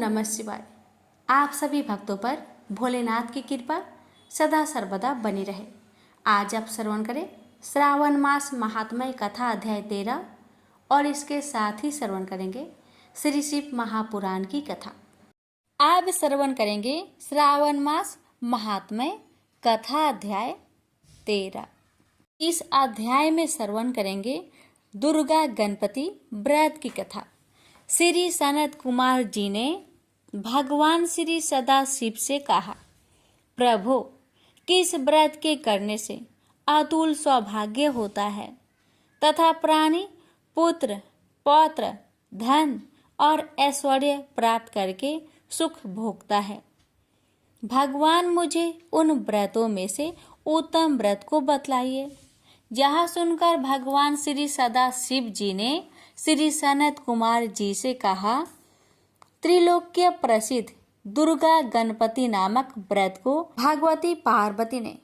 नमः शिवाय। आप सभी भक्तों पर भोलेनाथ की कृपा सदा सर्वदा बनी रहे। आज आप श्रवण करें श्रावण मास महात्म्य कथा अध्याय 13 और इसके साथ ही श्रवण करेंगे श्री शिव महापुराण की कथा। आज श्रवण करेंगे श्रावण मास महात्म्य कथा अध्याय 13। इस अध्याय में श्रवण करेंगे दुर्गा गणपति व्रत की कथा। श्री सनत कुमार जी ने भगवान श्री सदाशिव से कहा, प्रभु, किस व्रत के करने से अतुल सौभाग्य होता है तथा प्राणी पुत्र पौत्र धन और ऐश्वर्य प्राप्त करके सुख भोगता है। भगवान मुझे उन व्रतों में से उत्तम व्रत को बतलाइए। यह सुनकर भगवान श्री सदाशिव जी ने श्री सनत कुमार जी से कहा, त्रिलोक्य प्रसिद्ध दुर्गा गणपति नामक व्रत को भगवती पार्वती ने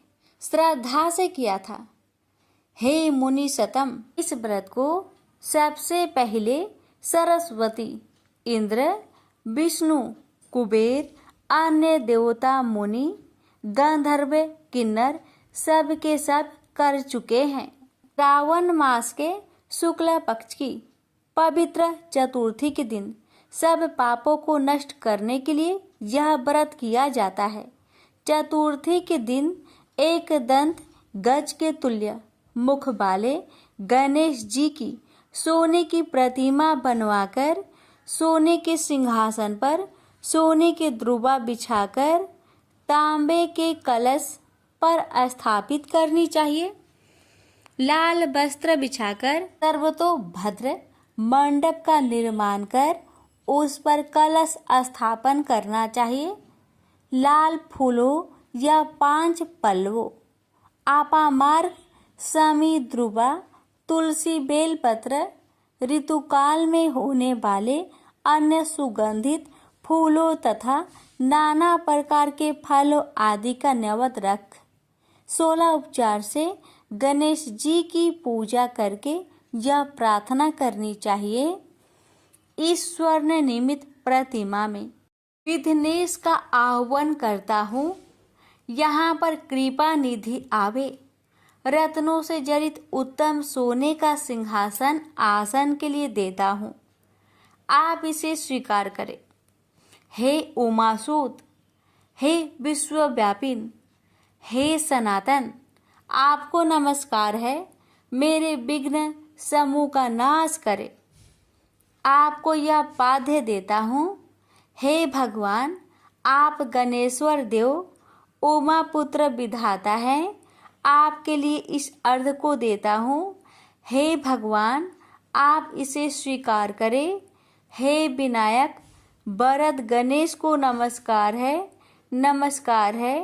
श्रद्धा से किया था। हे मुनि सतम, इस व्रत को सबसे पहले सरस्वती, इंद्र, विष्णु, कुबेर, अन्य देवता, मुनि, गंधर्व, किन्नर सब के सब कर चुके हैं। श्रावण मास के शुक्ल पक्ष की पवित्र चतुर्थी के दिन सब पापों को नष्ट करने के लिए यह व्रत किया जाता है। चतुर्थी के दिन एक दंत गज के तुल्य मुख वाले गणेश जी की सोने की प्रतिमा बनवाकर सोने के सिंहासन पर सोने के द्रुवा बिछाकर तांबे के कलश पर स्थापित करनी चाहिए। लाल वस्त्र बिछाकर सर्वतोभद्र मंडप का निर्माण कर उस पर कलश स्थापन करना चाहिए। लाल फूलों या 5 पल्लवों, आपामार्ग, समी द्रुवा, तुलसी, बेलपत्र, ऋतुकाल में होने वाले अन्य सुगंधित फूलों तथा नाना प्रकार के फलों आदि का नैवेद्य रख 16 उपचार से गणेश जी की पूजा करके यह प्रार्थना करनी चाहिए, ईश्वर ने निमित प्रतिमा में विघ्नेश का आह्वान करता हूँ, यहाँ पर कृपा निधि आवे। रत्नों से जड़ित उत्तम सोने का सिंहासन आसन के लिए देता हूँ, आप इसे स्वीकार करें। हे उमासूत, हे विश्वव्यापिन, हे सनातन, आपको नमस्कार है। मेरे विघ्न समूह का नाश करे। आपको यह पाद्य देता हूँ। हे भगवान, आप गणेश्वर देव, उमा पुत्र विधाता हैं, आपके लिए इस अर्घ को देता हूँ। हे भगवान, आप इसे स्वीकार करें। हे विनायक वरद गणेश को नमस्कार है, नमस्कार है।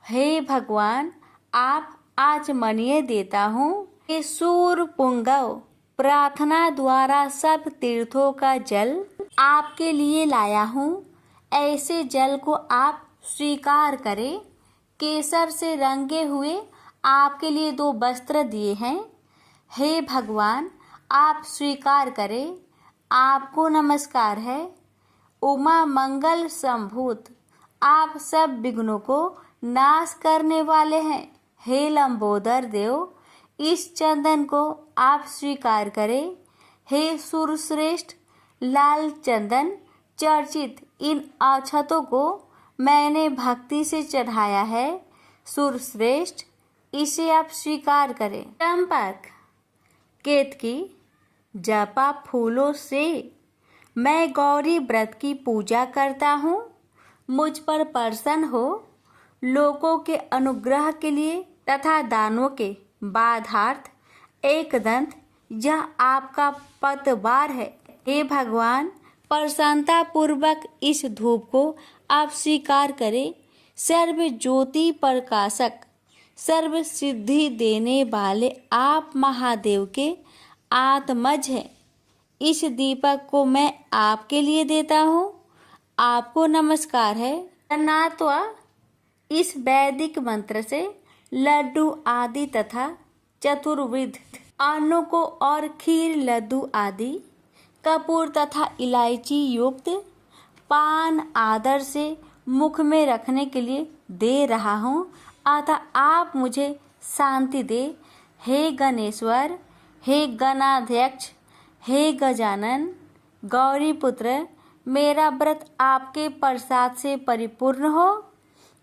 हे भगवान, आप आचमनीय देता हूँ। हे सूर पुंगव, प्रार्थना द्वारा सब तीर्थों का जल आपके लिए लाया हूँ, ऐसे जल को आप स्वीकार करें। केसर से रंगे हुए आपके लिए 2 वस्त्र दिए हैं। हे भगवान, आप स्वीकार करें, आपको नमस्कार है। उमा मंगल संभूत, आप सब विघ्नों को नाश करने वाले हैं। हे लंबोदर देव, इस चंदन को आप स्वीकार करें। हे सुरश्रेष्ठ, लाल चंदन चर्चित इन अक्षतों को मैंने भक्ति से चढ़ाया है। सुरश्रेष्ठ, इसे आप स्वीकार करें। चंपक, केतकी, जपा फूलों से मैं गौरी व्रत की पूजा करता हूँ। मुझ पर प्रसन्न हो। लोगों के अनुग्रह के लिए तथा दानों के बाधार्थ एक दंत, यह आपका पतवार है। हे भगवान, प्रसन्नता पूर्वक इस धूप को आप स्वीकार करें। सर्व ज्योति प्रकाशक, सर्व सिद्धि देने वाले आप महादेव के आत्मज हैं। इस दीपक को मैं आपके लिए देता हूँ, आपको नमस्कार है। नात्वा इस वैदिक मंत्र से लड्डू आदि तथा चतुर्विध अन्नों को और खीर, लड्डू आदि, कपूर तथा इलायची युक्त पान आदर से मुख में रखने के लिए दे रहा हूँ, अतः आप मुझे शांति दे। हे गणेश्वर, हे गणाध्यक्ष, हे गजानन, गौरी पुत्र, मेरा व्रत आपके प्रसाद से परिपूर्ण हो।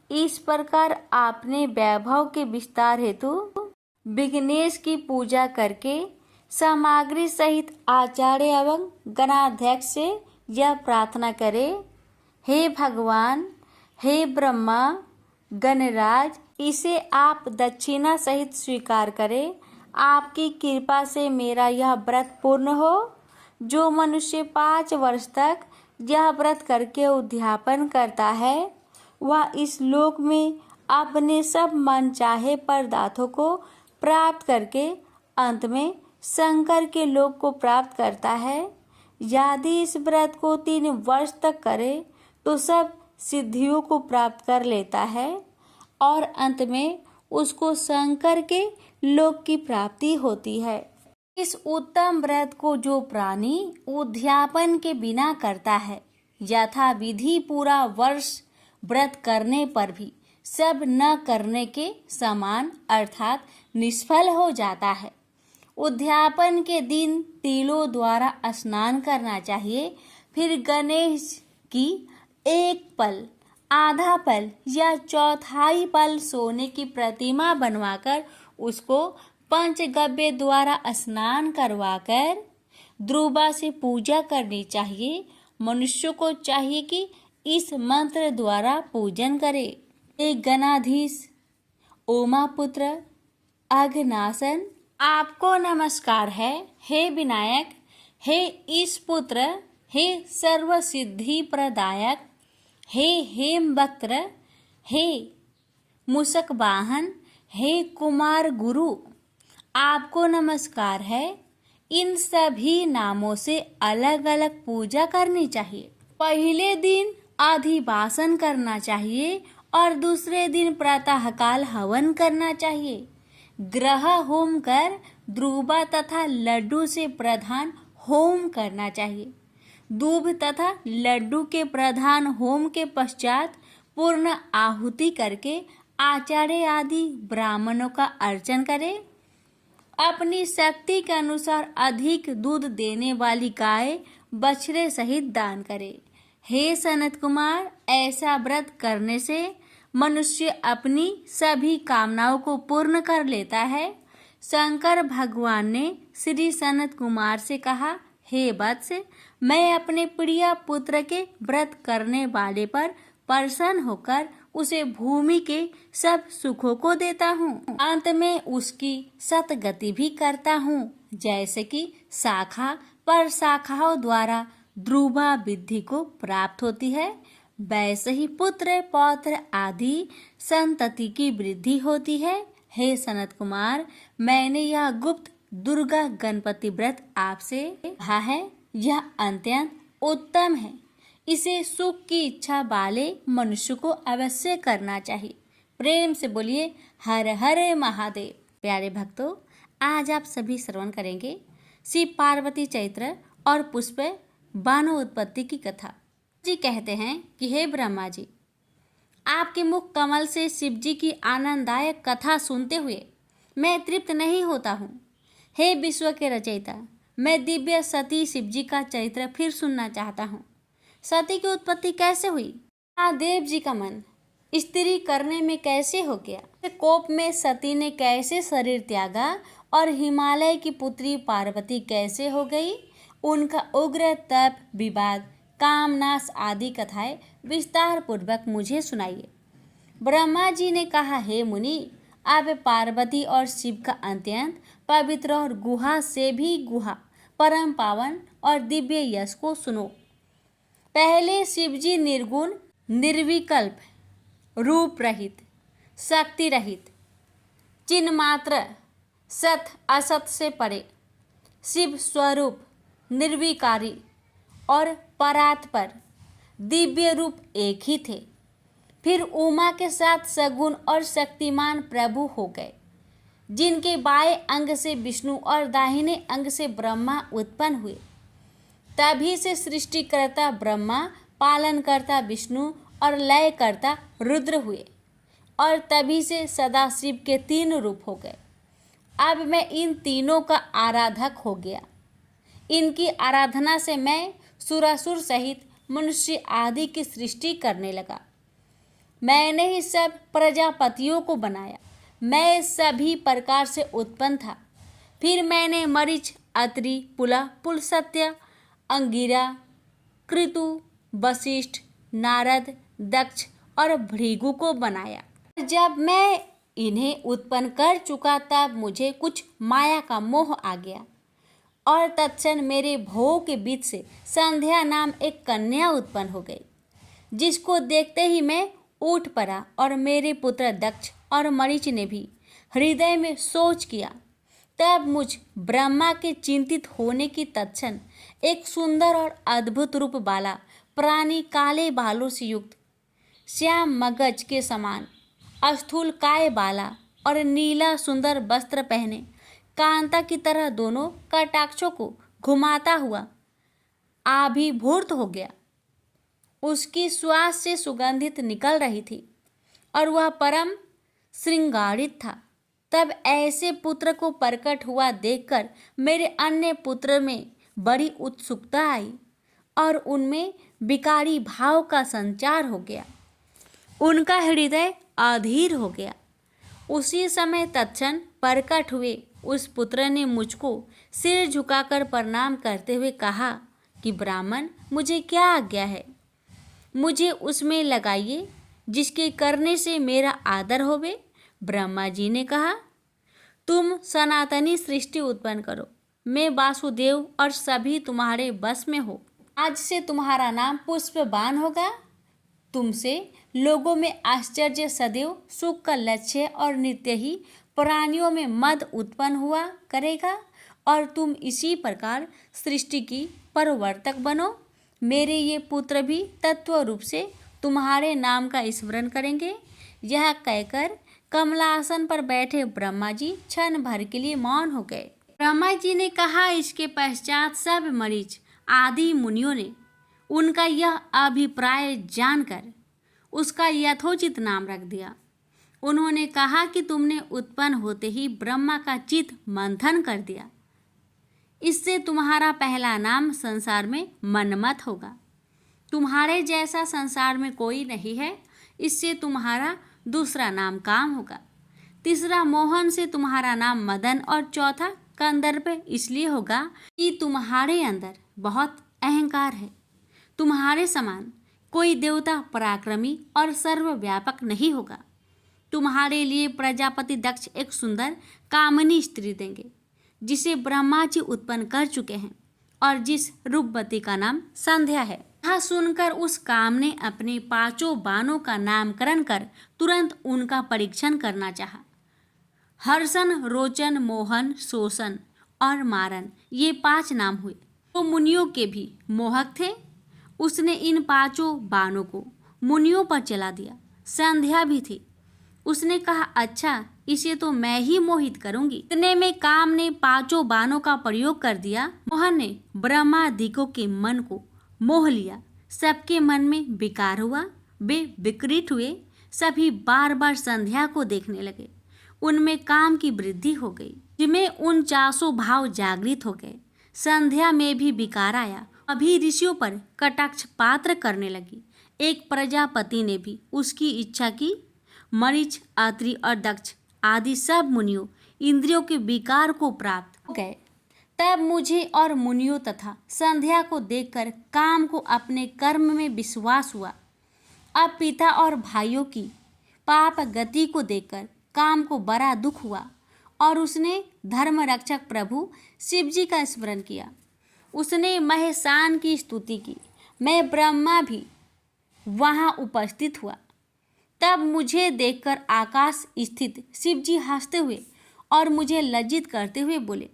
इस प्रकार आपने वैभव के विस्तार हेतु विघ्नेश की पूजा करके सामग्री सहित आचार्य एवं गणाध्यक्ष से यह प्रार्थना करे, हे भगवान, हे ब्रह्मा गणराज, इसे आप दक्षिणा सहित स्वीकार करें। आपकी कृपा से मेरा यह व्रत पूर्ण हो। जो मनुष्य 5 वर्ष तक यह व्रत करके उद्यापन करता है, वह इस लोक में अपने सब मनचाहे पदार्थों को प्राप्त करके अंत में शंकर के लोक को प्राप्त करता है। यदि इस व्रत को 3 वर्ष तक करे तो सब सिद्धियों को प्राप्त कर लेता है और अंत में उसको शंकर के लोक की प्राप्ति होती है। इस उत्तम व्रत को जो प्राणी उद्यापन के बिना करता है, यथा विधि पूरा वर्ष व्रत करने पर भी सब न करने के समान अर्थात निष्फल हो जाता है। उद्यापन के दिन तिलों द्वारा स्नान करना चाहिए। फिर गणेश की 1 पल, आधा पल या चौथाई पल सोने की प्रतिमा बनवाकर उसको पंचगव्य द्वारा स्नान करवाकर द्रुबा से पूजा करनी चाहिए। मनुष्य को चाहिए कि इस मंत्र द्वारा पूजन करे। हे गणाधीश, उमापुत्र, अघनासन, आपको नमस्कार है। हे विनायक, हे ईश पुत्र, हे सर्व सिद्धि प्रदायक, हे हेमवक्त्र, हे मूषक वाहन, हे कुमार गुरु, आपको नमस्कार है। इन सभी नामों से अलग अलग पूजा करनी चाहिए। पहले दिन अधिवासन करना चाहिए और दूसरे दिन प्रातःकाल हवन करना चाहिए। ग्रह होम कर द्रुबा तथा लड्डू से प्रधान होम करना चाहिए। दूब तथा लड्डू के प्रधान होम के पश्चात पूर्ण आहुति करके आचार्य आदि ब्राह्मणों का अर्चन करें। अपनी शक्ति के अनुसार अधिक दूध देने वाली गाय बछड़े सहित दान करे। हे सनत कुमार, ऐसा व्रत करने से मनुष्य अपनी सभी कामनाओं को पूर्ण कर लेता है। शंकर भगवान ने श्री सनत कुमार से कहा, हे वत्स, मैं अपने प्रिय पुत्र के व्रत करने वाले पर प्रसन्न होकर उसे भूमि के सब सुखों को देता हूँ। अंत में उसकी सतगति भी करता हूँ, जैसे कि शाखा पर शाखाओं द्वारा ध्रुवा विधि को प्राप्त होती है, वैसे ही पुत्र पौत्र आदि संतति की वृद्धि होती है। हे सनत कुमार, मैंने यह गुप्त दुर्गा गणपति व्रत आपसे कहा है। यह अत्यंत उत्तम है। इसे सुख की इच्छा वाले मनुष्य को अवश्य करना चाहिए। प्रेम से बोलिए हर हर महादेव। प्यारे भक्तों, आज आप सभी श्रवण करेंगे शिव पार्वती चैत्र और पुष्प बानो उत्पत्ति की कथा। जी कहते हैं कि हे ब्रह्मा जी, आपके मुख कमल से शिव जी की आनंददायक कथा सुनते हुए मैं तृप्त नहीं होता हूँ। हे विश्व के रचयिता, मैं दिव्य सती शिव जी का चरित्र फिर सुनना चाहता हूँ। सती की उत्पत्ति कैसे हुई? महादेव जी का मन स्त्री करने में कैसे हो गया? कोप में सती ने कैसे शरीर त्यागा और हिमालय की पुत्री पार्वती कैसे हो गई? उनका उग्र तप, विवाद, कामनाश आदि कथाएं विस्तार पूर्वक मुझे सुनाइए। ब्रह्मा जी ने कहा, हे मुनि, अब पार्वती और शिव का अत्यंत पवित्र और गुहा से भी गुहा परम पावन और दिव्य यश को सुनो। पहले शिव जी निर्गुण, निर्विकल्प, रूप रहित, शक्ति रहित, चिन्ह मात्र, सत असत से परे, शिव स्वरूप, निर्विकारी और परात्पर दिव्य रूप एक ही थे। फिर उमा के साथ सगुण और शक्तिमान प्रभु हो गए, जिनके बाएं अंग से विष्णु और दाहिने अंग से ब्रह्मा उत्पन्न हुए। तभी से सृष्टिकर्ता ब्रह्मा पालनकर्ता विष्णु और लयकर्ता रुद्र हुए और तभी से सदाशिव के 3 रूप हो गए। अब मैं इन तीनों का आराधक हो गया। इनकी आराधना से मैं सुरासुर सहित मनुष्य आदि की सृष्टि करने लगा। मैंने ही सब प्रजापतियों को बनाया। मैं सभी प्रकार से उत्पन्न था। फिर मैंने मरीच, अत्रि, पुलह, पुलस्त्य, अंगिरा, कृतु, वशिष्ठ, नारद, दक्ष और भृगु को बनाया। जब मैं इन्हें उत्पन्न कर चुका तब मुझे कुछ माया का मोह आ गया और तत्क्षण मेरे भोग के बीच से संध्या नाम एक कन्या उत्पन्न हो गई, जिसको देखते ही मैं उठ पड़ा और मेरे पुत्र दक्ष और मरीच ने भी हृदय में सोच किया। तब मुझ ब्रह्मा के चिंतित होने की तत्क्षण एक सुंदर और अद्भुत रूप वाला प्राणी काले बालों से युक्त, श्याम मगज के समान स्थूल काय वाला और नीला सुंदर वस्त्र पहने कांता की तरह दोनों कटाक्षों को घुमाता हुआ आविर्भूत हो गया। उसकी श्वास से सुगंधित निकल रही थी और वह परम श्रृंगारित था। तब ऐसे पुत्र को प्रकट हुआ देखकर मेरे अन्य पुत्र में बड़ी उत्सुकता आई और उनमें विकारी भाव का संचार हो गया। उनका हृदय अधीर हो गया। उसी समय तत्क्षण प्रकट हुए उस पुत्र ने मुझको सिर झुकाकर प्रणाम करते हुए कहा कि ब्राह्मण, मुझे क्या आज्ञा है? मुझे उसमें लगाइए जिसके करने से मेरा आदर होवे। ब्रह्मा जी ने कहा, तुम सनातनी सृष्टि उत्पन्न करो। मैं वासुदेव और सभी तुम्हारे बस में हो। आज से तुम्हारा नाम पुष्पबाण होगा। तुमसे लोगों में आश्चर्य सदैव सुख का लक्ष्य और नित्य ही प्राणियों में मद उत्पन्न हुआ करेगा और तुम इसी प्रकार सृष्टि की प्रवर्तक बनो। मेरे ये पुत्र भी तत्व रूप से तुम्हारे नाम का स्मरण करेंगे। यह कहकर कमलासन पर बैठे ब्रह्मा जी क्षण भर के लिए मौन हो गए। ब्रह्मा जी ने कहा, इसके पश्चात सब मरीच आदि मुनियों ने उनका यह अभिप्राय जानकर उसका यथोचित नाम रख दिया। उन्होंने कहा कि तुमने उत्पन्न होते ही ब्रह्मा का चित्त मंथन कर दिया। इससे तुम्हारा पहला नाम संसार में मनमत होगा। तुम्हारे जैसा संसार में कोई नहीं है। इससे तुम्हारा दूसरा नाम काम होगा। तीसरा मोहन से तुम्हारा नाम मदन और चौथा कंदर्प इसलिए होगा कि तुम्हारे अंदर बहुत अहंकार है। तुम्हारे समान कोई देवता पराक्रमी और सर्वव्यापक नहीं होगा। तुम्हारे लिए प्रजापति दक्ष एक सुंदर कामिनी स्त्री देंगे जिसे ब्रह्मा जी उत्पन्न कर चुके हैं और जिस रूपवती का नाम संध्या है। यह सुनकर उस काम ने अपने 5 बाणों का नामकरण कर तुरंत उनका परीक्षण करना चाहा। हर्षण, रोचन, मोहन, शोषण और मारन ये 5 नाम हुए। तो मुनियों के भी मोहक थे। उसने इन 5 बाणों को मुनियों पर चला दिया। संध्या भी थी। उसने कहा, अच्छा इसे तो मैं ही मोहित करूंगी। इतने में काम ने 5 बाणों का प्रयोग कर दिया। मोहन ने ब्रह्मादिकों के मन को मोह लिया। सबके मन में विकार हुआ। वे विकृत हुए। सभी बार बार संध्या को देखने लगे। उनमें काम की वृद्धि हो गई, जिनमें 49 भाव जागृत हो गए। संध्या में भी विकार आया। अभी ऋषियों पर कटाक्ष पात्र करने लगी। एक प्रजापति ने भी उसकी इच्छा की। मरीच, अत्रि और दक्ष आदि सब मुनियों इंद्रियों के विकार को प्राप्त हो गए। तब मुझे और मुनियों तथा संध्या को देखकर काम को अपने कर्म में विश्वास हुआ। अब पिता और भाइयों की पाप गति को देखकर काम को बड़ा दुख हुआ और उसने धर्म रक्षक प्रभु शिव जी का स्मरण किया। उसने महेशान की स्तुति की। मैं ब्रह्मा भी वहाँ उपस्थित हुआ। तब मुझे देखकर आकाश स्थित शिव जी हंसते हुए और मुझे लज्जित करते हुए बोले,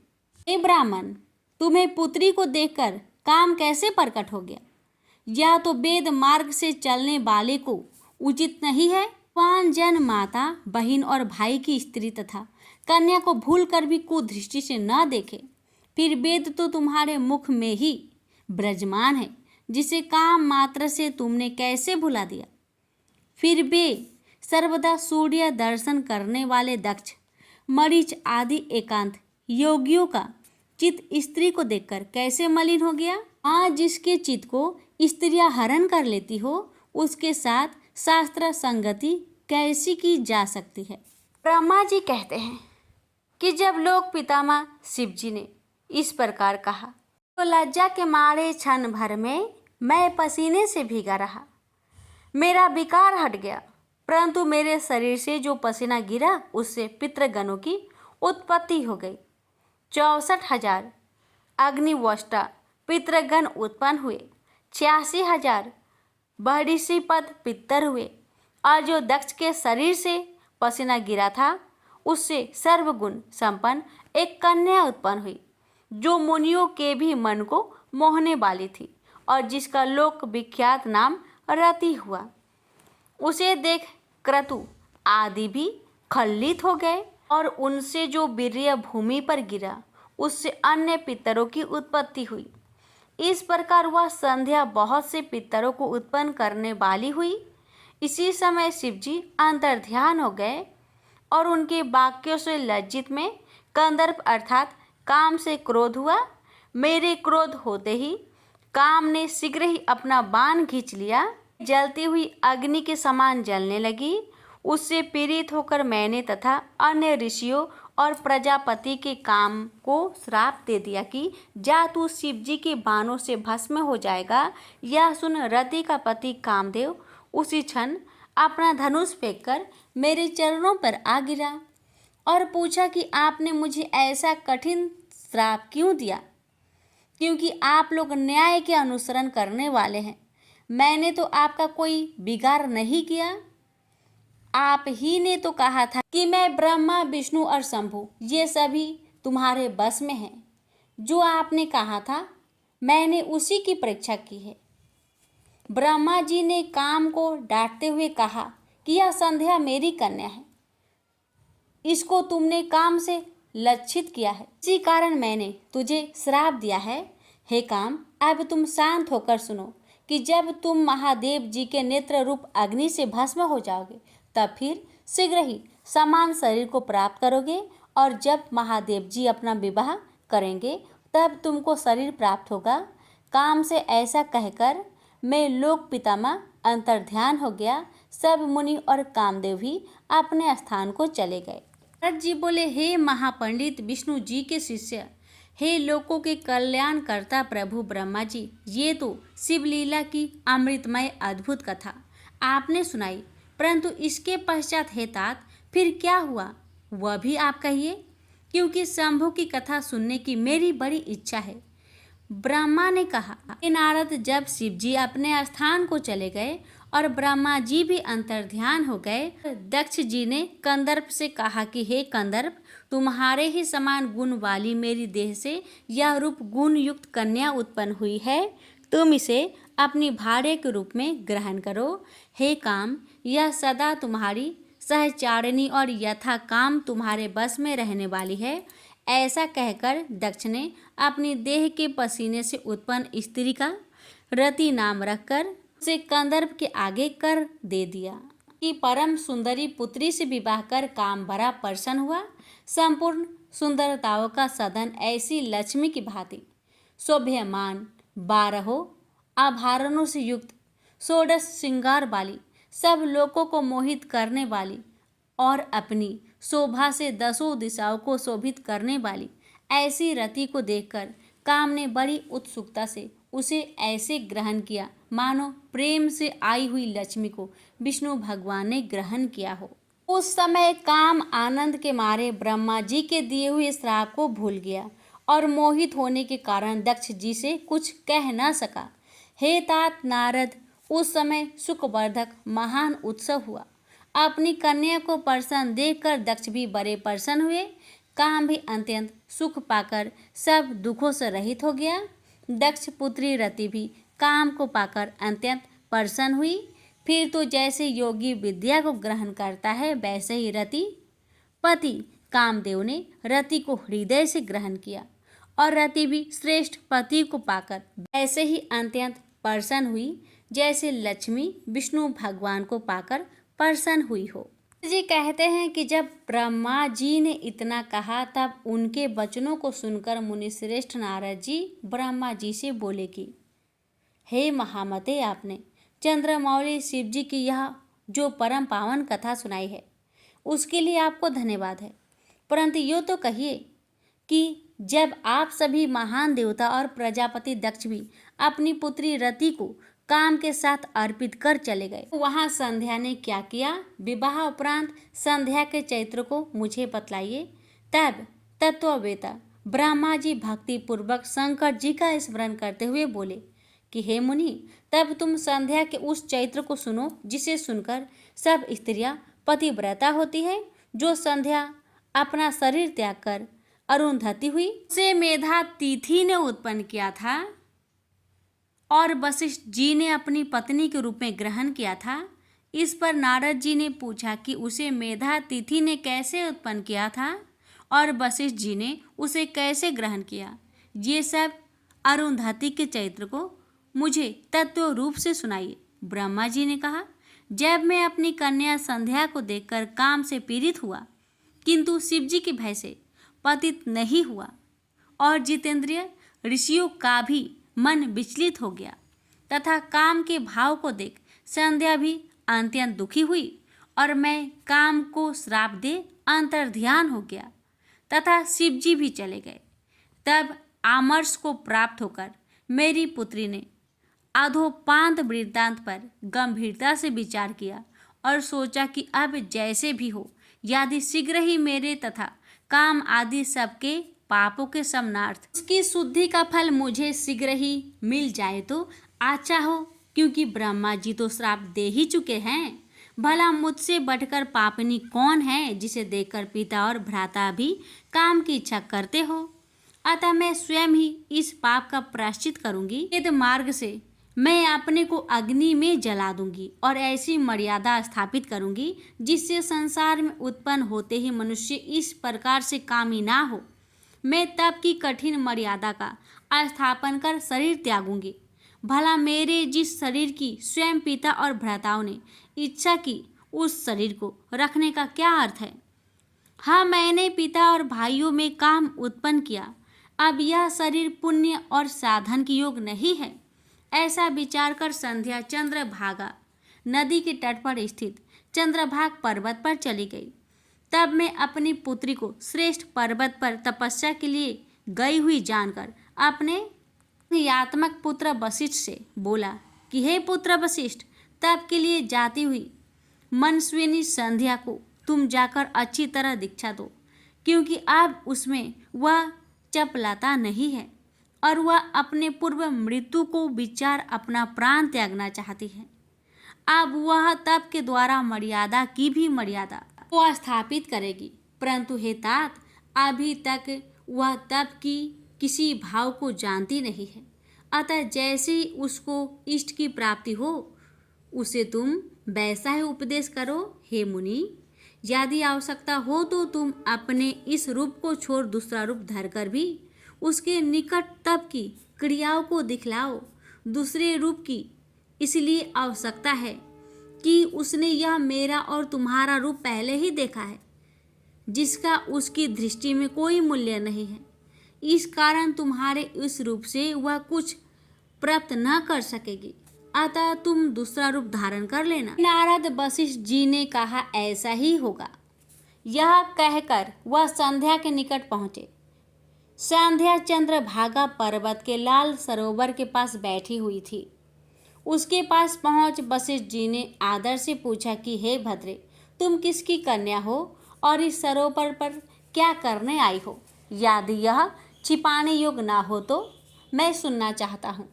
हे ब्राह्मण, तुम्हें पुत्री को देखकर काम कैसे प्रकट हो गया? यह तो वेद मार्ग से चलने वाले को उचित नहीं है। पान जन माता, बहन और भाई की स्त्री तथा कन्या को भूल कर भी कुदृष्टि से न देखे। फिर वेद तो तुम्हारे मुख में ही विराजमान है। जिसे काम मात्र से तुमने कैसे भुला दिया। फिर वे सर्वदा सूर्य दर्शन करने वाले दक्ष, मरीच आदि एकांत योगियों का चित्त स्त्री को देखकर कैसे मलिन हो गया। आज जिसके चित्त को स्त्रियां हरण कर लेती हो, उसके साथ शास्त्र संगति कैसी की जा सकती है। ब्रह्मा जी कहते हैं कि जब लोक पितामह शिव जी ने इस प्रकार कहा तो लज्जा के मारे क्षण भर में मैं पसीने से भीगा रहा। मेरा विकार हट गया, परंतु मेरे शरीर से जो पसीना गिरा उससे पितृगणों की उत्पत्ति हो गई। 64,000 अग्निवष्टा पितृगण उत्पन्न हुए। 86,000 बहरिषि पद पितर हुए, और जो दक्ष के शरीर से पसीना गिरा था उससे सर्वगुण संपन्न एक कन्या उत्पन्न हुई, जो मुनियों के भी मन को मोहने वाली थी और जिसका लोक विख्यात नाम रति हुआ। उसे देख क्रतु आदि भी खल्लित हो गए, और उनसे जो वीर्य भूमि पर गिरा उससे अन्य पितरों की उत्पत्ति हुई। इस प्रकार वह संध्या बहुत से पितरों को उत्पन्न करने वाली हुई। इसी समय शिवजी अंतर्ध्यान हो गए और उनके वाक्यों से लज्जित में कंदर्प अर्थात काम से क्रोध हुआ। मेरे क्रोध होते ही काम ने शीघ्र ही अपना बाण खींच लिया, जलती हुई अग्नि के समान जलने लगी। उससे पीड़ित होकर मैंने तथा अन्य ऋषियों और प्रजापति के काम को श्राप दे दिया कि जा तू शिव जी के बाणों से भस्म हो जाएगा। यह सुन रति का पति कामदेव उसी क्षण अपना धनुष फेंककर मेरे चरणों पर आ गिरा और पूछा कि आपने मुझे ऐसा कठिन श्राप क्यों दिया, क्योंकि आप लोग न्याय के अनुसरण करने वाले हैं। मैंने तो आपका कोई बिगाड़ नहीं किया। आप ही ने तो कहा था कि मैं ब्रह्मा विष्णु और शंभु ये सभी तुम्हारे बस में हैं। जो आपने कहा था मैंने उसी की परीक्षा की है। ब्रह्मा जी ने काम को डांटते हुए कहा कि यह संध्या मेरी कन्या है, इसको तुमने काम से लज्जित किया है, इसी कारण मैंने तुझे श्राप दिया है। हे काम, अब तुम शांत होकर सुनो कि जब तुम महादेव जी के नेत्र रूप अग्नि से भस्म हो जाओगे तब फिर शीघ्र ही समान शरीर को प्राप्त करोगे, और जब महादेव जी अपना विवाह करेंगे तब तुमको शरीर प्राप्त होगा। काम से ऐसा कहकर मैं लोक पितामह अंतर्ध्यान हो गया। सब मुनि और कामदेव भी अपने स्थान को चले गए। भरत जी बोले, हे महापंडित विष्णु जी के शिष्य, हे लोकों के कल्याणकर्ता प्रभु ब्रह्मा जी, ये तो शिवलीला की अमृतमय अद्भुत कथा आपने सुनाई, परंतु इसके पश्चात हे तात फिर क्या हुआ वह भी आप कहिए, क्योंकि शंभु की कथा सुनने की मेरी बड़ी इच्छा है। ब्रह्मा ने कहा, हे नारद, जब शिव जी अपने स्थान को चले गए और ब्रह्मा जी भी अंतर्ध्यान हो गए, दक्ष जी ने कंदर्प से कहा कि हे कंदर्प, तुम्हारे ही समान गुण वाली मेरी देह से यह रूप गुण युक्त कन्या उत्पन्न हुई है, तुम इसे अपनी भार्य के रूप में ग्रहण करो। हे काम, यह सदा तुम्हारी सहचारिणी और यथा काम तुम्हारे बस में रहने वाली है। ऐसा कहकर दक्ष ने अपनी देह के पसीने से उत्पन्न स्त्री का रति नाम रखकर उसे कंदर्प के आगे कर दे दिया कि परम सुंदरी पुत्री से विवाह कर काम बड़ा प्रसन्न हुआ। संपूर्ण सुंदरताओं का सदन ऐसी लक्ष्मी की भांति शोभ्यमान, 12 आभरणों से युक्त, 16 श्रृंगार वाली, सब लोगों को मोहित करने वाली और अपनी शोभा से 10 दिशाओं को शोभित करने वाली ऐसी रति को देखकर काम ने बड़ी उत्सुकता से उसे ऐसे ग्रहण किया मानो प्रेम से आई हुई लक्ष्मी को विष्णु भगवान ने ग्रहण किया हो। उस समय काम आनंद के मारे ब्रह्मा जी के दिए हुए श्राप को भूल गया और मोहित होने के कारण दक्ष जी से कुछ कह न सका। हे तात नारद, उस समय सुखवर्धक महान उत्सव हुआ। अपनी कन्या को प्रसन्न देखकर दक्ष भी बड़े प्रसन्न हुए। काम भी अत्यंत सुख पाकर सब दुखों से रहित हो गया। दक्ष पुत्री रति भी काम को पाकर अत्यंत प्रसन्न हुई। फिर तो जैसे योगी विद्या को ग्रहण करता है वैसे ही रति पति कामदेव ने रति को हृदय से ग्रहण किया और रति भी श्रेष्ठ पति को पाकर वैसे ही अत्यंत प्रसन्न हुई, जैसे लक्ष्मी विष्णु भगवान को पाकर प्रसन्न हुई हो। जी कहते हैं कि जब ब्रह्मा जी ने इतना कहा तब उनके वचनों को सुनकर मुनिश्रेष्ठ नारद जी ब्रह्मा जी से बोले कि हे महामते, आपने चंद्रमौली शिव जी की यह जो परम पावन कथा सुनाई है उसके लिए आपको धन्यवाद है। परंतु यूँ तो कहिए कि जब आप सभी महान देवता और प्रजापति दक्ष भी अपनी पुत्री रति को काम के साथ अर्पित कर चले गए, वहाँ संध्या ने क्या किया? विवाह उपरांत संध्या के चरित्र को मुझे बतलाइए। तब तत्ववेता ब्रह्मा जी भक्ति पूर्वक शंकर जी का स्मरण करते हुए बोले कि हे मुनि, तब तुम संध्या के उस चरित्र को सुनो जिसे सुनकर सब स्त्रियां पतिव्रता होती है। जो संध्या अपना शरीर त्याग कर अरुंधति हुई, उसे मेधा तिथि ने उत्पन्न किया था और वशिष्ठ जी ने अपनी पत्नी के रूप में ग्रहण किया था। इस पर नारद जी ने पूछा कि उसे मेधा तिथि ने कैसे उत्पन्न किया था और वशिष्ठ जी ने उसे कैसे ग्रहण किया। ये सब अरुंधति के चरित्र को मुझे तत्व रूप से सुनाइए। ब्रह्मा जी ने कहा, जब मैं अपनी कन्या संध्या को देखकर काम से पीड़ित हुआ किंतु शिव जी के भय से पतित नहीं हुआ और जितेंद्रिय ऋषियों का भी मन विचलित हो गया तथा काम के भाव को देख संध्या भी अत्यंत दुखी हुई और मैं काम को श्राप दे अंतर्ध्यान हो गया तथा शिव जी भी चले गए। तब आमर्ष को प्राप्त होकर मेरी पुत्री ने अधोपांत वृत्तांत पर गंभीरता से विचार किया और सोचा कि अब जैसे भी हो, यदि शीघ्र ही मेरे तथा काम आदि सबके पापों के समनार्थ उसकी शुद्धि का फल मुझे शीघ्र ही मिल जाए तो अच्छा हो, क्योंकि ब्रह्मा जी तो श्राप दे ही चुके हैं। भला मुझसे बढ़कर पापनी कौन है जिसे देखकर पिता और भ्राता भी काम की इच्छा करते हो। अतः मैं स्वयं ही इस पाप का प्रायश्चित करूंगी। वेद मार्ग से मैं अपने को अग्नि में जला दूंगी और ऐसी मर्यादा स्थापित करूंगी जिससे संसार में उत्पन्न होते ही मनुष्य इस प्रकार से कामी ना हो। मैं तप की कठिन मर्यादा का स्थापन कर शरीर त्यागूंगी। भला मेरे जिस शरीर की स्वयं पिता और भ्राताओं ने इच्छा की उस शरीर को रखने का क्या अर्थ है। हाँ, मैंने पिता और भाइयों में काम उत्पन्न किया, अब यह शरीर पुण्य और साधन की योग नहीं है। ऐसा विचार कर संध्या चंद्रभागा नदी के तट पर स्थित चंद्रभाग पर्वत पर चली गई। तब मैं अपनी पुत्री को श्रेष्ठ पर्वत पर तपस्या के लिए गई हुई जानकर अपने यात्मक पुत्र वशिष्ठ से बोला कि हे पुत्र वशिष्ठ, तब के लिए जाती हुई मनस्विनी संध्या को तुम जाकर अच्छी तरह दीक्षा दो, क्योंकि अब उसमें वह चपलता नहीं है और वह अपने पूर्व मृत्यु को विचार अपना प्राण त्यागना चाहती है। अब वह तप के द्वारा मर्यादा की भी मर्यादा को स्थापित करेगी, परंतु हे तात, अभी तक वह तप की किसी भाव को जानती नहीं है। अतः जैसे ही उसको इष्ट की प्राप्ति हो उसे तुम वैसा ही उपदेश करो। हे मुनि, यदि आवश्यकता हो तो तुम अपने इस रूप को छोड़ दूसरा रूप धरकर भी उसके निकट तप की क्रियाओं को दिखलाओ। दूसरे रूप की इसलिए आवश्यकता है कि उसने यह मेरा और तुम्हारा रूप पहले ही देखा है, जिसका उसकी दृष्टि में कोई मूल्य नहीं है। इस कारण तुम्हारे इस रूप से वह कुछ प्राप्त न कर सकेगी, अतः तुम दूसरा रूप धारण कर लेना। नारद वशिष्ठ जी ने कहा, ऐसा ही होगा। यह कहकर वह संध्या के निकट पहुँचे। संध्या चंद्रभागा पर्वत के लाल सरोवर के पास बैठी हुई थी। उसके पास पहुंच वशिष्ठ जी ने आदर से पूछा कि हे भद्रे, तुम किसकी कन्या हो और इस सरोवर पर क्या करने आई हो। यदि यह छिपाने योग्य ना हो तो मैं सुनना चाहता हूँ।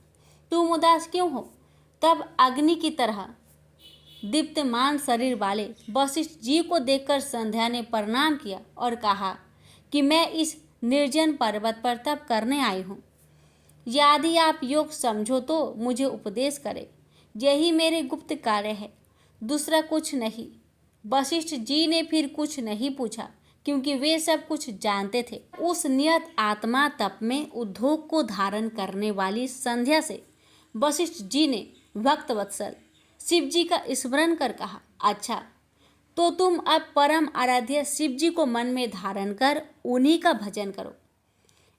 तुम उदास क्यों हो। तब अग्नि की तरह दीप्तमान शरीर वाले वशिष्ठ जी को देखकर संध्या ने प्रणाम किया और कहा कि मैं इस निर्जन पर्वत पर तप करने आई हूँ। यदि आप योग समझो तो मुझे उपदेश करें, यही मेरे गुप्त कार्य है, दूसरा कुछ नहीं। वशिष्ठ जी ने फिर कुछ नहीं पूछा, क्योंकि वे सब कुछ जानते थे। उस नियत आत्मा तप में उद्योग को धारण करने वाली संध्या से वशिष्ठ जी ने भक्त वत्सल शिव जी का स्मरण कर कहा, अच्छा तो तुम अब परम आराध्य शिव जी को मन में धारण कर उन्हीं का भजन करो,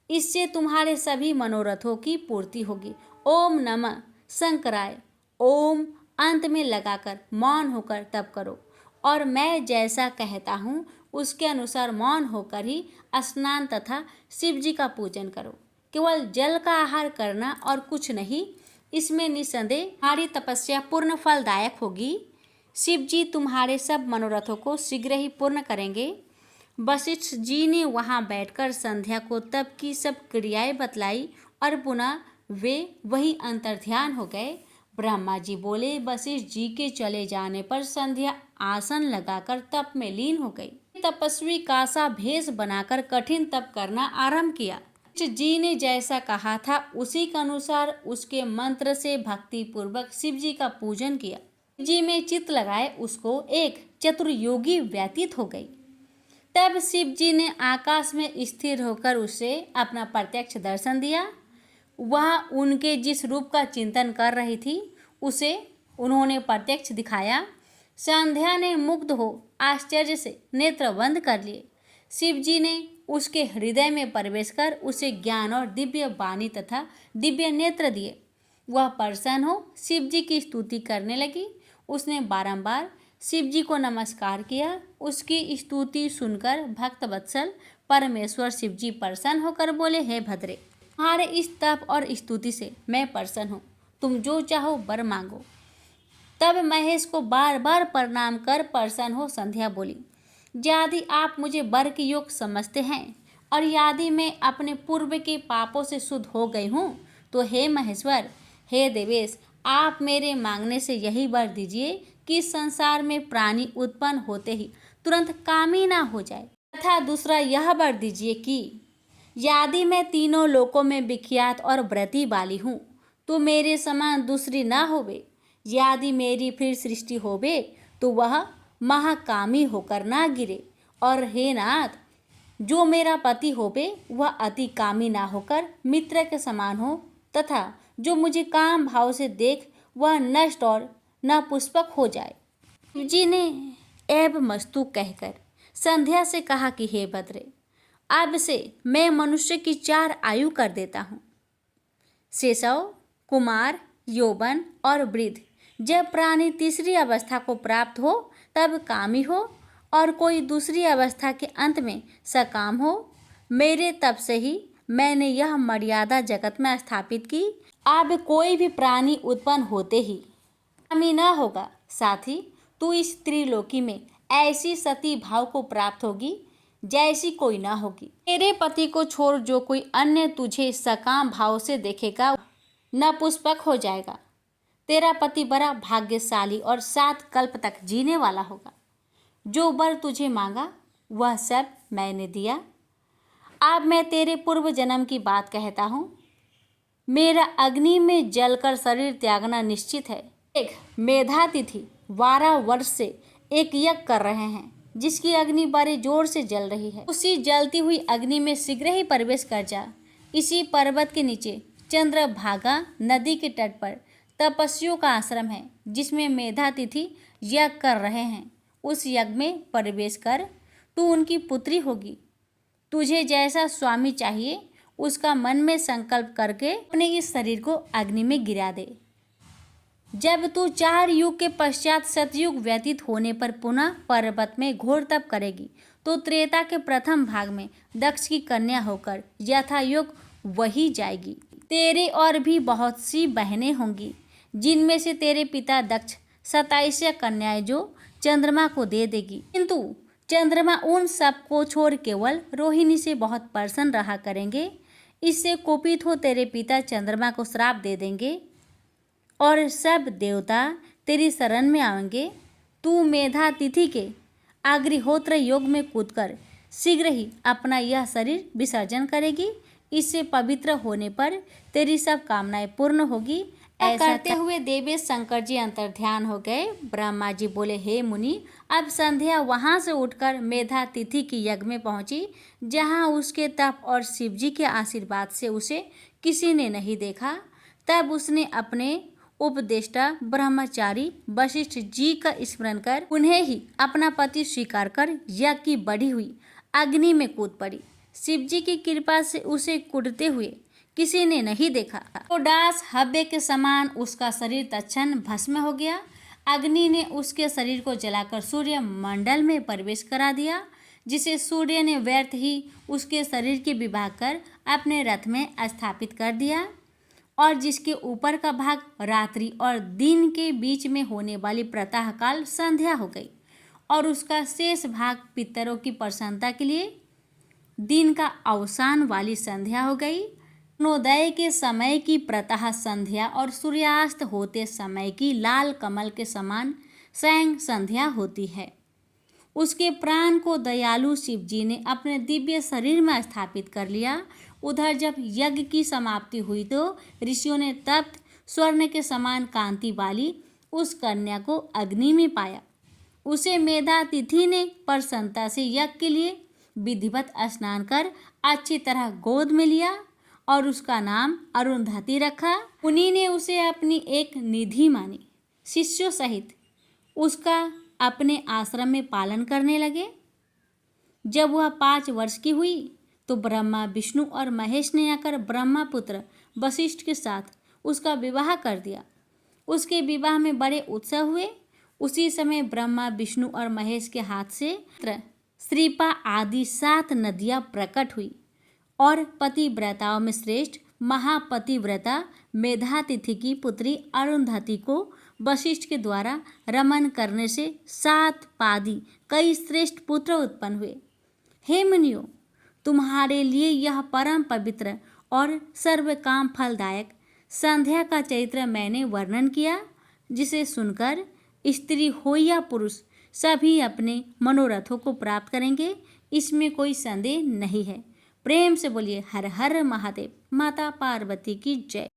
इससे तुम्हारे सभी मनोरथों की पूर्ति होगी। ओम नमः शंकराय, ओम अंत में लगाकर मौन होकर तप करो और मैं जैसा कहता हूँ उसके अनुसार मौन होकर ही स्नान तथा शिव जी का पूजन करो। केवल जल का आहार करना और कुछ नहीं, इसमें निस्संदेह तुम्हारी तपस्या पूर्ण फलदायक होगी। शिव जी तुम्हारे सब मनोरथों को शीघ्र ही पूर्ण करेंगे। वशिष्ठ जी ने वहां बैठकर संध्या को तप की सब क्रियाएं बतलाई और पुनः वे वही अंतर्ध्यान हो गए। ब्रह्मा जी बोले, वशिष्ठ जी के चले जाने पर संध्या आसन लगाकर तप में लीन हो गई। तपस्वी कासा भेष बनाकर कठिन तप करना आरंभ किया। वशिष्ठ जी ने जैसा कहा था उसी के अनुसार उसके मंत्र से भक्ति पूर्वक शिव जी का पूजन किया। जी में चित्त लगाए उसको एक चतुर्योगी व्यतीत हो गई। तब शिव जी ने आकाश में स्थिर होकर उसे अपना प्रत्यक्ष दर्शन दिया। वह उनके जिस रूप का चिंतन कर रही थी उसे उन्होंने प्रत्यक्ष दिखाया। संध्या ने मुग्ध हो आश्चर्य से नेत्र बंद कर लिए। शिव जी ने उसके हृदय में प्रवेश कर उसे ज्ञान और दिव्य वाणी तथा दिव्य नेत्र दिए। वह प्रसन्न हो शिव जी की स्तुति करने लगी। उसने बारंबार शिव जी को नमस्कार किया। उसकी स्तुति सुनकर भक्त वत्सल परमेश्वर शिव जी प्रसन्न होकर बोले, हे भद्रे, तुम्हारे इस तप और स्तुति से मैं प्रसन्न हूँ, तुम जो चाहो वर मांगो। तब महेश को बार बार प्रणाम कर प्रसन्न हो संध्या बोली, यदि आप मुझे वर के योग समझते हैं और यदि मैं अपने पूर्व के पापों से शुद्ध हो गई हूँ तो हे महेश्वर, हे देवेश, आप मेरे मांगने से यही वर दीजिए कि संसार में प्राणी उत्पन्न होते ही तुरंत कामी ना हो जाए, तथा दूसरा यह वर दीजिए कि यदि मैं तीनों लोकों में विख्यात और व्रती वाली हूँ तो मेरे समान दूसरी ना होवे। यदि मेरी फिर सृष्टि होवे तो वह महाकामी होकर ना गिरे, और हे नाथ, जो मेरा पति होवे वह अति कामी ना होकर मित्र के समान हो, तथा जो मुझे काम भाव से देख वह नष्ट और न पुष्पक हो जाए। शिव जी ने एव मस्तु कहकर संध्या से कहा कि हे भद्रे, अब से मैं मनुष्य की 4 आयु कर देता हूँ, शैशव, कुमार, यौवन और वृद्ध। जब प्राणी तीसरी अवस्था को प्राप्त हो तब कामी हो और कोई दूसरी अवस्था के अंत में सकाम हो। मेरे तप से ही मैंने यह मर्यादा जगत में स्थापित की। अब कोई भी प्राणी उत्पन्न होते ही कामी न होगा। साथ ही तू इस त्रिलोकी में ऐसी सती भाव को प्राप्त होगी जैसी कोई ना होगी। तेरे पति को छोड़ जो कोई अन्य तुझे सकाम भाव से देखेगा न पुष्पक हो जाएगा। तेरा पति बड़ा भाग्यशाली और 7 कल्प तक जीने वाला होगा। जो वर तुझे मांगा वह सब मैंने दिया। अब मैं तेरे पूर्व जन्म की बात कहता हूँ। मेरा अग्नि में जलकर शरीर त्यागना निश्चित है। एक मेधातिथि 12 वर्ष से एक यज्ञ कर रहे हैं जिसकी अग्नि बड़े जोर से जल रही है। उसी जलती हुई अग्नि में शीघ्र ही प्रवेश कर जा। इसी पर्वत के नीचे चंद्रभागा नदी के तट पर तपस्वियों का आश्रम है जिसमें मेधातिथि यज्ञ कर रहे हैं। उस यज्ञ में प्रवेश कर, तू उनकी पुत्री होगी। तुझे जैसा स्वामी चाहिए उसका मन में संकल्प करके अपने इस शरीर को अग्नि में गिरा दे। जब तू 4 युग के पश्चात सतयुग व्यतीत होने पर पुनः पर्वत में घोर तप करेगी तो त्रेता के प्रथम भाग में दक्ष की कन्या होकर यथायोग वही जाएगी। तेरे और भी बहुत सी बहनें होंगी जिनमें से तेरे पिता दक्ष 27 कन्याएं जो चंद्रमा को दे देगी, किंतु चंद्रमा उन सब को छोड़ केवल रोहिणी से बहुत प्रसन्न रहा करेंगे। इससे कुपित हो तेरे पिता चंद्रमा को श्राप दे देंगे और सब देवता तेरी शरण में आएंगे। तू मेधा तिथि के अग्निहोत्र योग में कूदकर शीघ्र ही अपना यह शरीर विसर्जन करेगी। इससे पवित्र होने पर तेरी सब कामनाएं पूर्ण होगी। ऐसा करते हुए देवेश शंकर जी अंतर्ध्यान हो गए। ब्रह्मा जी बोले, हे मुनि, अब संध्या वहां से उठकर मेधा तिथि की यज्ञ में पहुंची जहां उसके तप और शिव जी के आशीर्वाद से उसे किसी ने नहीं देखा। तब उसने अपने उपदेष्टा ब्रह्मचारी वशिष्ठ जी का स्मरण कर उन्हें ही अपना पति स्वीकार कर यज्ञ की बढ़ी हुई अग्नि में कूद पड़ी। शिव जी की कृपा से उसे कुटते हुए किसी ने नहीं देखा। तो डास हव्य के समान उसका शरीर तत्क्षण भस्म हो गया। अग्नि ने उसके शरीर को जलाकर सूर्य मंडल में प्रवेश करा दिया, जिसे सूर्य ने व्यर्थ ही उसके शरीर के विवाह कर अपने रथ में स्थापित कर दिया, और जिसके ऊपर का भाग रात्रि और दिन के बीच में होने वाली प्रातःकाल संध्या हो गई, और उसका शेष भाग पितरों की प्रसन्नता के लिए दिन का अवसान वाली संध्या हो गई। अरुणोदय के समय की प्रातः संध्या और सूर्यास्त होते समय की लाल कमल के समान सायं संध्या होती है। उसके प्राण को दयालु शिव जी ने अपने दिव्य शरीर में स्थापित कर लिया। उधर जब यज्ञ की समाप्ति हुई तो ऋषियों ने तप्त स्वर्ण के समान कांति वाली उस कन्या को अग्नि में पाया। उसे मेधा तिथि ने प्रसन्नता से यज्ञ के लिए विधिवत स्नान कर अच्छी तरह गोद में लिया और उसका नाम अरुंधति रखा। उन्हीं ने उसे अपनी एक निधि मानी। शिष्यों सहित उसका अपने आश्रम में पालन करने लगे। जब वह 5 वर्ष की हुई तो ब्रह्मा विष्णु और महेश ने आकर ब्रह्मपुत्र वशिष्ठ के साथ उसका विवाह कर दिया। उसके विवाह में बड़े उत्सव हुए। उसी समय ब्रह्मा विष्णु और महेश के हाथ से श्रीपा आदि 7 नदियाँ प्रकट हुई, और पतिव्रताओं में श्रेष्ठ महापतिव्रता मेधातिथि की पुत्री अरुंधति को वशिष्ठ के द्वारा रमन करने से 7 पादी कई श्रेष्ठ पुत्र उत्पन्न हुए। हे मुनियों, तुम्हारे लिए यह परम पवित्र और सर्व काम फलदायक संध्या का चरित्र मैंने वर्णन किया, जिसे सुनकर स्त्री हो या पुरुष सभी अपने मनोरथों को प्राप्त करेंगे, इसमें कोई संदेह नहीं है। प्रेम से बोलिए हर हर महादेव। माता पार्वती की जय।